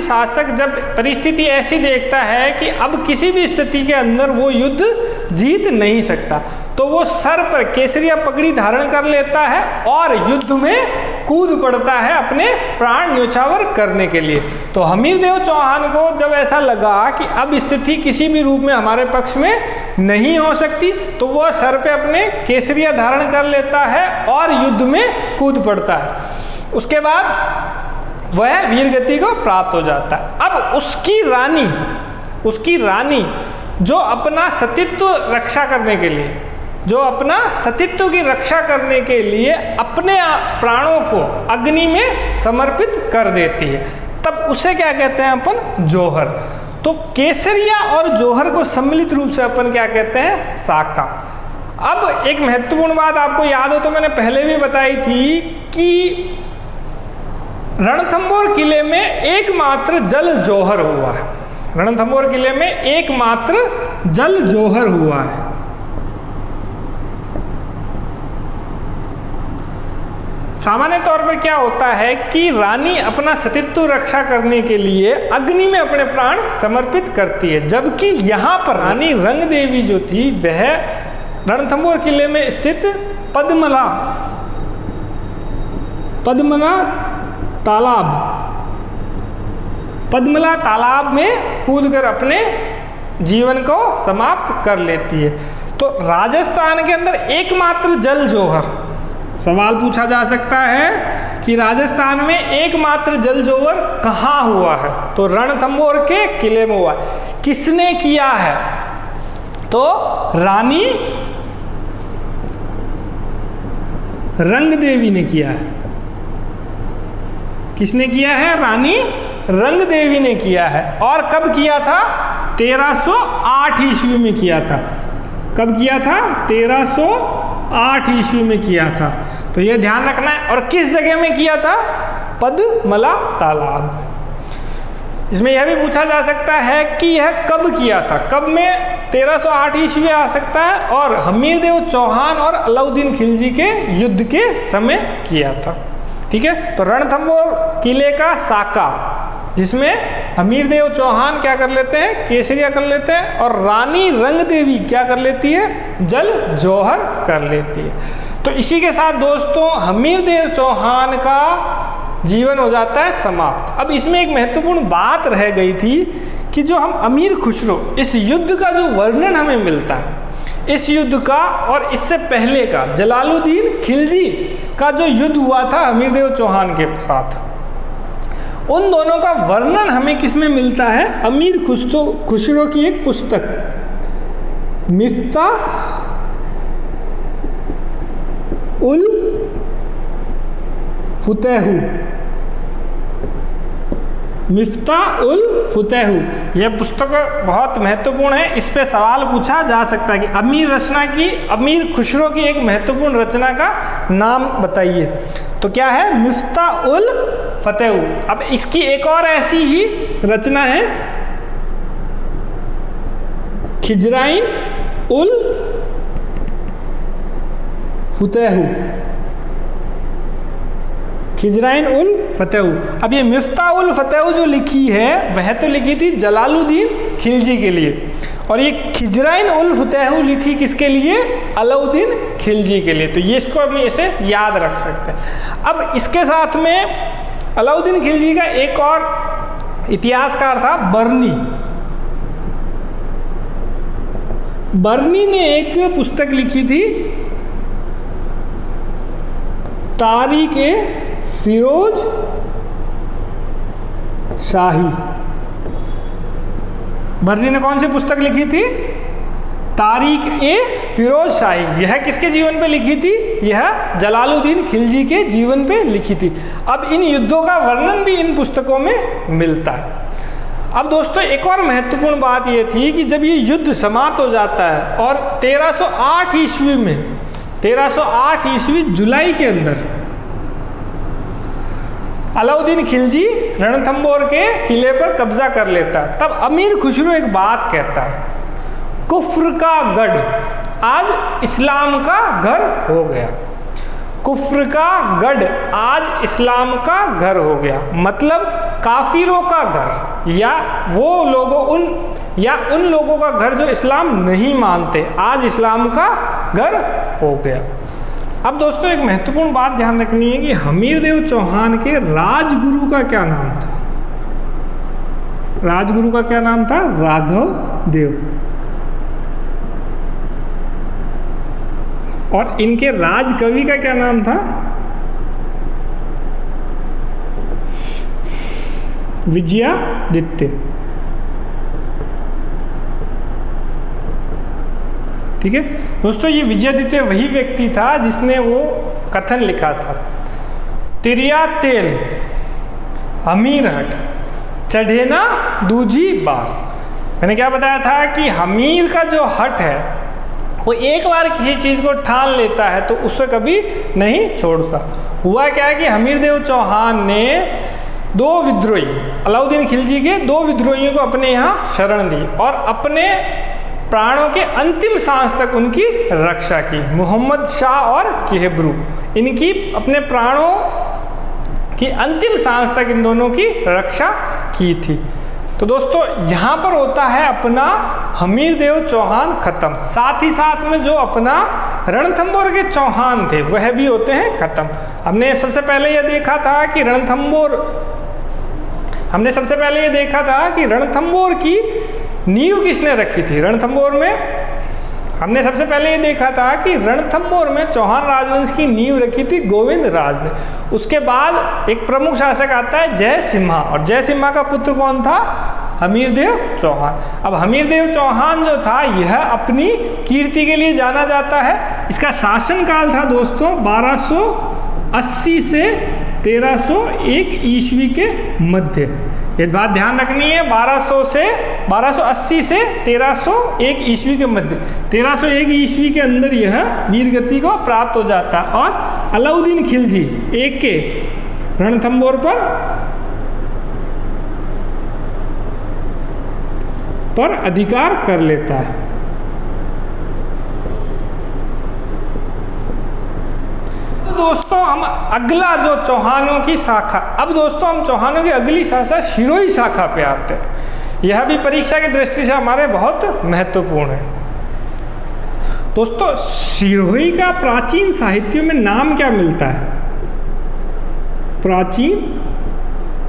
शासक जब परिस्थिति ऐसी देखता है कि अब किसी भी स्थिति के अंदर वो युद्ध जीत नहीं सकता, तो वो सर पर केसरिया पगड़ी धारण कर लेता है और युद्ध में कूद पड़ता है अपने प्राण न्योछावर करने के लिए। तो हमीरदेव चौहान को जब ऐसा लगा कि अब स्थिति किसी भी रूप में हमारे पक्ष में नहीं हो सकती, तो वह सर पे अपने केसरिया धारण कर लेता है और युद्ध में कूद पड़ता है। उसके बाद वह वीरगति को प्राप्त हो जाता है। अब उसकी रानी जो अपना सतीत्व रक्षा करने के लिए, जो अपना सतीत्व की रक्षा करने के लिए अपने प्राणों को अग्नि में समर्पित कर देती है, तब उसे क्या कहते हैं अपन, जौहर। तो केसरिया और जौहर को सम्मिलित रूप से अपन क्या कहते हैं, साका। अब एक महत्वपूर्ण बात आपको याद हो तो मैंने पहले भी बताई थी कि रणथंभौर किले में एकमात्र जल जौहर हुआ है। रणथंभौर किले में एकमात्र जल जौहर हुआ है। सामान्य तौर पर क्या होता है कि रानी अपना सतीत्व रक्षा करने के लिए अग्नि में अपने प्राण समर्पित करती है, जबकि यहाँ पर रानी रंग देवी जो थी वह रणथंभौर किले में स्थित पद्मला तालाब में कूदकर अपने जीवन को समाप्त कर लेती है। तो राजस्थान के अंदर एकमात्र जल जौहर, सवाल पूछा जा सकता है कि राजस्थान में एकमात्र जल जौहर कहाँ हुआ है, तो रणथंभौर के किले में हुआ है। किसने किया है, तो रानी रंग देवी ने किया है। किसने किया है? रानी रंग देवी ने किया है। और कब किया था? 1308 ईस्वी में किया था। कब किया था? 1308 ईस्वी में किया था। तो ये ध्यान रखना है। और किस जगह में किया था? पद्मला तालाब। इसमें यह भी पूछा जा सकता है कि यह कब किया था। कब में 1308 ईस्वी आ सकता है, और हमीरदेव चौहान और अलाउद्दीन खिलजी के युद्ध के समय किया था। ठीक है, तो रणथंबोर किले का साका, जिसमें हमीरदेव चौहान क्या कर लेते हैं? केसरिया कर लेते हैं, और रानी रंग देवी क्या कर लेती है? जल जौहर कर लेती है। तो इसी के साथ दोस्तों हमीरदेव चौहान का जीवन हो जाता है समाप्त। अब इसमें एक महत्वपूर्ण बात रह गई थी कि जो हम अमीर खुसरो, इस युद्ध का जो वर्णन हमें मिलता है, इस युद्ध का और इससे पहले का जलालुद्दीन खिलजी का जो युद्ध हुआ था हमीरदेव चौहान के साथ, उन दोनों का वर्णन हमें किस में मिलता है? अमीर खुसरो की एक पुस्तक मिफ्ताह उल फुतहू, मिफ्ताह उल फुतहू, यह पुस्तक बहुत महत्वपूर्ण है। इस पे सवाल पूछा जा सकता है कि अमीर खुसरो की एक महत्वपूर्ण रचना का नाम बताइए। तो क्या है? मिफ्ताह उल फतेहू। अब इसकी एक और ऐसी ही रचना है खिजराइन उल फतेहू, खिजराइन उल फतेहू। अब ये मिफ्ताह उल फतेहू जो लिखी है वह तो लिखी थी जलालुद्दीन खिलजी के लिए, और ये खिजराइन उल फतेहू लिखी किसके लिए? अलाउद्दीन खिलजी के लिए। तो ये इसको हम इसे याद रख सकते हैं। अब इसके साथ में अलाउद्दीन खिलजी का एक और इतिहासकार था बर्नी। बर्नी ने एक पुस्तक लिखी थी तारीख़ फिरोज शाही। बर्नी ने कौन सी पुस्तक लिखी थी? तारीख़ फिरोज शाही। यह किसके जीवन पे लिखी थी? यह जलालुद्दीन खिलजी के जीवन पे लिखी थी। अब इन युद्धों का वर्णन भी इन पुस्तकों में मिलता है। अब दोस्तों एक और महत्वपूर्ण बात यह थी कि जब ये युद्ध समाप्त हो जाता है और 1308 ईस्वी में, 1308 ईस्वी जुलाई के अंदर अलाउद्दीन खिलजी रणथंबोर के किले पर कब्जा कर लेता है, तब अमीर खुसरो एक बात कहता है, कुफ्र का गढ़ आज इस्लाम का घर हो गया। कुफ्र का गढ़ आज इस्लाम का घर हो गया, मतलब काफिरों का घर, या उन लोगों का घर जो इस्लाम नहीं मानते, आज इस्लाम का घर हो गया। अब दोस्तों एक महत्वपूर्ण बात ध्यान रखनी है कि हमीरदेव चौहान के राजगुरु का क्या नाम था? राजगुरु का क्या नाम था? राघव देव। और इनके राजकवि का क्या नाम था? विजयादित्य। ठीक है दोस्तों, ये विजयादित्य वही व्यक्ति था जिसने वो कथन लिखा था, तिरिया तेल हमीर हट चढ़े ना दूजी बार। मैंने क्या बताया था कि हमीर का जो हट है वो एक बार किसी चीज़ को ठान लेता है तो उसे कभी नहीं छोड़ता। हुआ क्या है कि हमीरदेव चौहान ने दो विद्रोही, अलाउद्दीन खिलजी के दो विद्रोहियों को अपने यहाँ शरण दी और अपने प्राणों के अंतिम सांस तक उनकी रक्षा की। मोहम्मद शाह और किहब्रू, इनकी अपने प्राणों की अंतिम सांस तक इन दोनों की रक्षा की थी। तो दोस्तों यहाँ पर होता है अपना हमीरदेव चौहान खत्म, साथ ही साथ में जो अपना रणथंबोर के चौहान थे वह भी होते हैं खत्म। हमने सबसे पहले ये देखा था कि रणथंबोर की नींव किसने रखी थी। रणथंबोर में हमने सबसे पहले ये देखा था कि रणथंबोर में चौहान राजवंश की नींव रखी थी गोविंद राज ने। उसके बाद एक प्रमुख शासक आता है जय सिम्हा, और जय सिम्हा का पुत्र कौन था? हमीरदेव चौहान। अब हमीरदेव चौहान जो था यह अपनी कीर्ति के लिए जाना जाता है। इसका शासनकाल था दोस्तों 1280 से 1301 ईस्वी के मध्य। ये बात ध्यान रखनी है, 1280 से 1301 ईस्वी के मध्य। 1301 ईस्वी के अंदर यह वीरगति को प्राप्त हो जाता है और अलाउद्दीन खिलजी एक के रणथंबोर पर अधिकार कर लेता है। दोस्तों हम अगला जो चौहानों की शाखा, अब दोस्तों हम चौहानों की अगली शाखा शिरोई शाखा पे आते हैं। यह भी परीक्षा की दृष्टि से हमारे बहुत महत्वपूर्ण है। दोस्तों सिरोही का प्राचीन साहित्यों में नाम क्या मिलता है? प्राचीन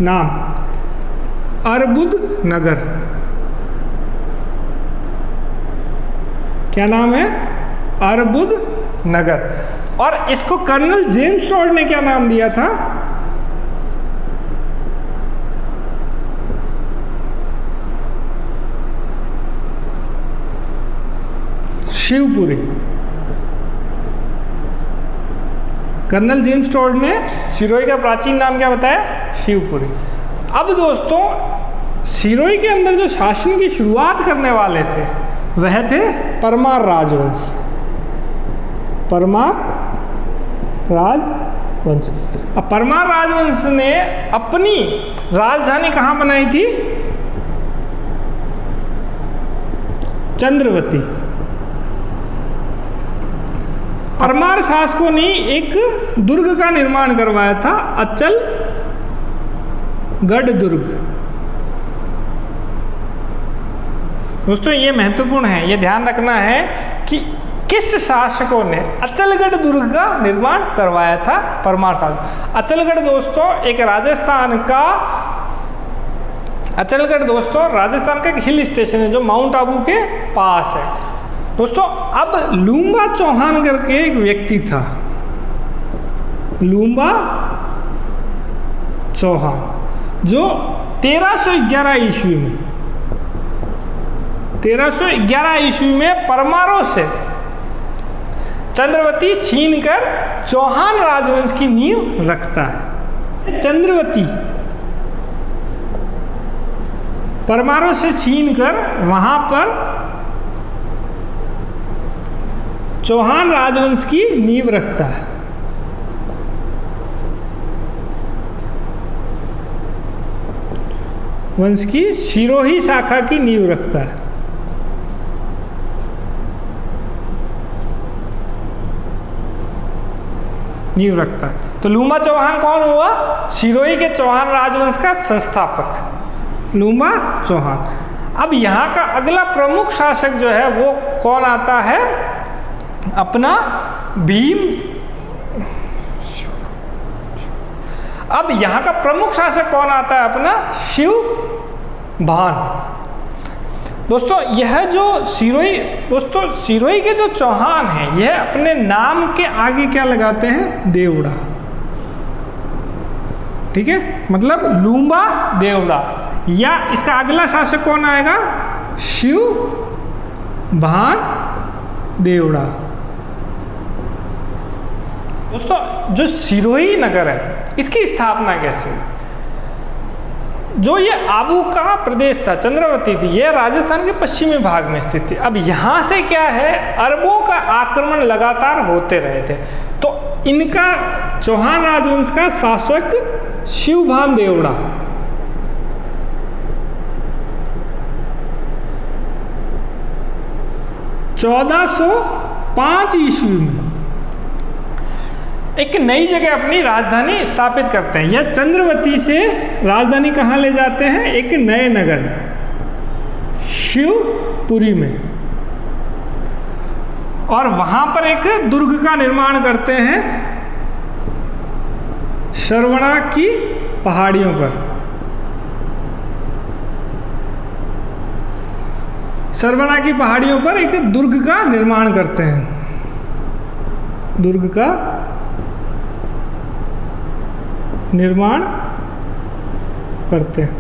नाम अर्बुद नगर। क्या नाम है? अर्बुद नगर। और इसको कर्नल जेम्स टॉड ने क्या नाम दिया था? शिवपुरी। कर्नल जेम्स टॉड ने सिरोही का प्राचीन नाम क्या बताया? शिवपुरी। अब दोस्तों सिरोही के अंदर जो शासन की शुरुआत करने वाले थे वह थे परमार राजवंश। परमार राजवंश। अब परमार राजवंश ने अपनी राजधानी कहाँ बनाई थी? चंद्रवती। परमार शासकों ने एक दुर्ग का निर्माण करवाया था, अचलगढ़ दुर्ग। दोस्तों ये महत्वपूर्ण है, ये ध्यान रखना है कि किस शासकों ने अचलगढ़ दुर्ग का निर्माण करवाया था? परमार शासक। अचलगढ़ दोस्तों एक राजस्थान का, अचलगढ़ दोस्तों राजस्थान का एक हिल स्टेशन है जो माउंट आबू के पास है। दोस्तों अब लूम्बा चौहान करके एक व्यक्ति था, लूम्बा चौहान, जो 1311 ईस्वी में 1311 ईस्वी में परमारों से चंद्रवती छीनकर चौहान राजवंश की नींव रखता है। चंद्रवती परमारों से छीनकर वहां पर चौहान राजवंश की नींव रखता है। वंश की सिरोही शाखा की नींव रखता है। नींव रखता है। तो लूम्बा चौहान कौन हुआ? सिरोही के चौहान राजवंश का संस्थापक लूम्बा चौहान। अब यहाँ का अगला प्रमुख शासक जो है वो कौन आता है? अपना भीम। अब यहाँ का प्रमुख शासक कौन आता है? अपना शिवभान। दोस्तों यह जो सिरोही, दोस्तों सिरोही के जो चौहान हैं यह अपने नाम के आगे क्या लगाते हैं? देवड़ा। ठीक है, मतलब लूम्बा देवड़ा। या इसका अगला शासक कौन आएगा? शिवभान देवड़ा। दोस्तों जो सिरोही नगर है इसकी स्थापना कैसे हुई? जो ये आबू का प्रदेश था, चंद्रवती थी, यह राजस्थान के पश्चिमी भाग में स्थित थी। अब यहाँ से क्या है, अरबों का आक्रमण लगातार होते रहे थे। तो इनका चौहान राजवंश का शासक शिवभान देवड़ा 1405 ईस्वी में एक नई जगह अपनी राजधानी स्थापित करते हैं। यह चंद्रवती से राजधानी कहाँ ले जाते हैं? एक नए नगर शिवपुरी में, और वहां पर एक दुर्ग का निर्माण करते हैं श्रवणा की पहाड़ियों पर। श्रवणा की पहाड़ियों पर एक दुर्ग का निर्माण करते हैं, दुर्ग का निर्माण करते हैं।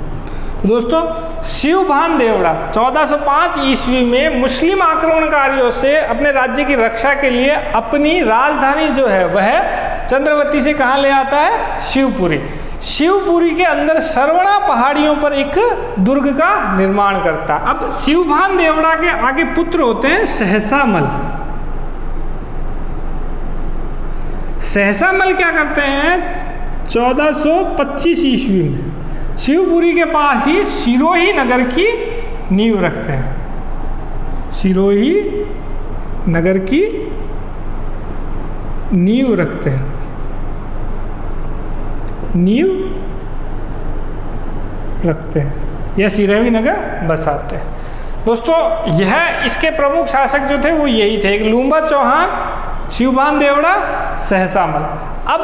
तो दोस्तों शिवभान देवड़ा 1405 ईस्वी में मुस्लिम आक्रमणकारियों से अपने राज्य की रक्षा के लिए अपनी राजधानी जो है वह चंद्रवती से कहाँ ले आता है? शिवपुरी। शिवपुरी के अंदर सरवणा पहाड़ियों पर एक दुर्ग का निर्माण करता। अब शिवभान देवड़ा के आगे पुत्र होते हैं सहसामल। सहसामल क्या करते हैं? 1425 ईस्वी में शिवपुरी के पास ही सिरोही नगर की नींव रखते हैं। सिरोही नगर की नींव रखते हैं, नींव रखते हैं या सिरोही नगर बसाते हैं। दोस्तों यह इसके प्रमुख शासक जो थे वो यही थे, एक लूम्बा चौहान, शिवभान देवड़ा, सहसामल। अब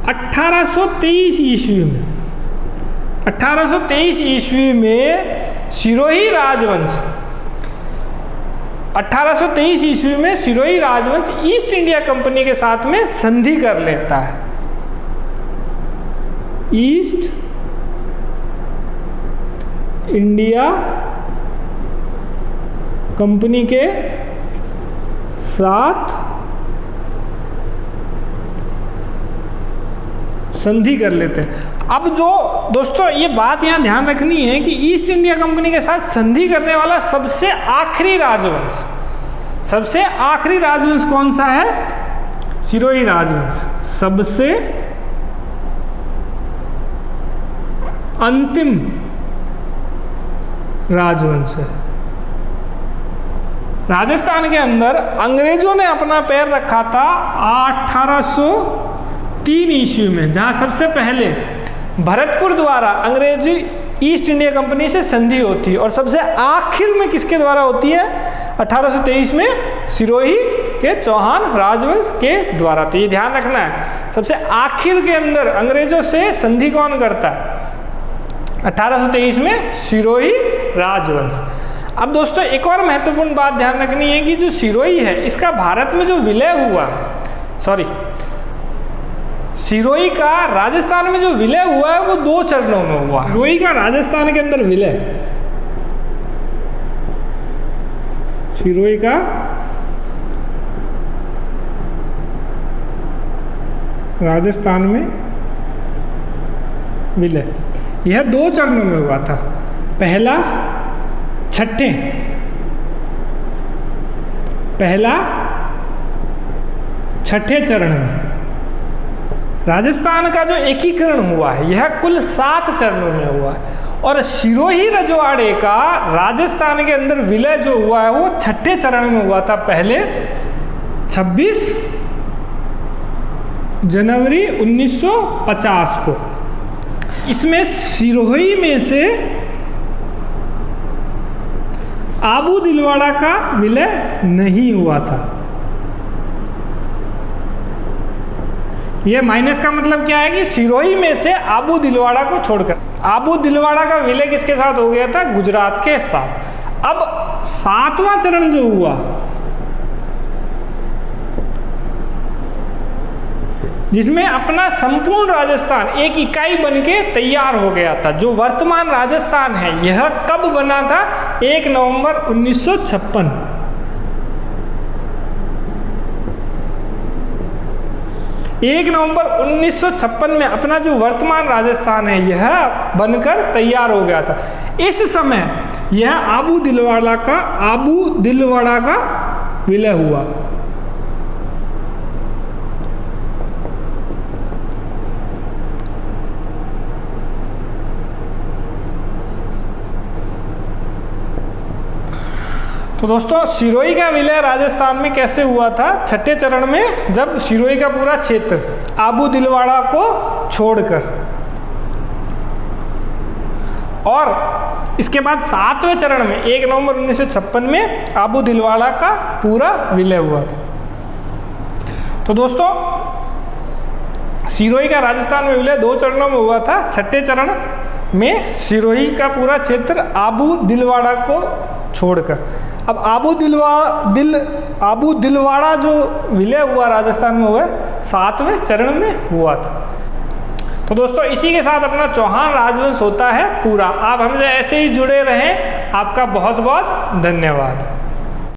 1823 ईस्वी में 1823 ईस्वी में सिरोही राजवंश 1823 ईस्वी में सिरोही राजवंश ईस्ट इंडिया कंपनी के साथ में संधि कर लेता है। ईस्ट इंडिया कंपनी के साथ संधि कर लेते हैं। अब जो दोस्तों ये बात यहाँ ध्यान रखनी है कि ईस्ट इंडिया कंपनी के साथ संधि करने वाला सबसे आखिरी राजवंश कौन सा है? सिरोही राजवंश सबसे अंतिम राजवंश है। राजस्थान के अंदर अंग्रेजों ने अपना पैर रखा था 1803 ईस्वी में, जहां सबसे पहले भरतपुर द्वारा अंग्रेजी ईस्ट इंडिया कंपनी से संधि होती है और सबसे आखिर में किसके द्वारा होती है? 1823 में सिरोही के चौहान राजवंश के द्वारा। तो ये ध्यान रखना है, सबसे आखिर के अंदर अंग्रेजों से संधि कौन करता है? 1823 में सिरोही राजवंश। अब दोस्तों एक और महत्वपूर्ण बात ध्यान रखनी है कि जो सिरोही है इसका भारत में जो विलय हुआ है, सिरोही का राजस्थान में जो विलय हुआ है वो 2 चरणों में हुआ। सिरोही का राजस्थान के अंदर विलय, सिरोही का राजस्थान में विलय, यह 2 चरणों में हुआ था। पहला छठे चरण में राजस्थान का जो एकीकरण हुआ है यह कुल 7 चरणों में हुआ है। और सिरोही रजवाड़े का राजस्थान के अंदर विलय जो हुआ है वो 6ठे चरण में हुआ था, पहले 26 जनवरी 1950 को। इसमें सिरोही में से आबू दिलवाड़ा का विलय नहीं हुआ था। यह माइनस का मतलब क्या है कि सिरोही में से आबू दिलवाड़ा को छोड़कर, आबू दिलवाड़ा का विलय किसके साथ हो गया था? गुजरात के साथ। अब 7वां चरण जो हुआ, जिसमें अपना संपूर्ण राजस्थान एक इकाई बनके तैयार हो गया था, जो वर्तमान राजस्थान है, यह कब बना था? 1 नवंबर 1956। 1 नवंबर 1956 में अपना जो वर्तमान राजस्थान है यह बनकर तैयार हो गया था। इस समय यह आबू दिलवाड़ा का विलय हुआ। तो दोस्तों सिरोही का विलय राजस्थान में कैसे हुआ था? 6ठे चरण में, जब सिरोही का पूरा क्षेत्र आबू दिलवाड़ा को छोड़कर, और इसके बाद 7वें चरण में 1 नवंबर 1956 में आबू दिलवाड़ा का पूरा विलय हुआ था। तो दोस्तों सिरोही का राजस्थान में विलय 2 चरणों में हुआ था। 6ठे चरण में सिरोही का पूरा क्षेत्र आबू दिलवाड़ा को छोड़कर, अब आबू दिलवाड़ा जो विलय हुआ राजस्थान में हुआ 7वें चरण में हुआ था। तो दोस्तों इसी के साथ अपना चौहान राजवंश होता है पूरा। आप हमसे ऐसे ही जुड़े रहें। आपका बहुत बहुत धन्यवाद।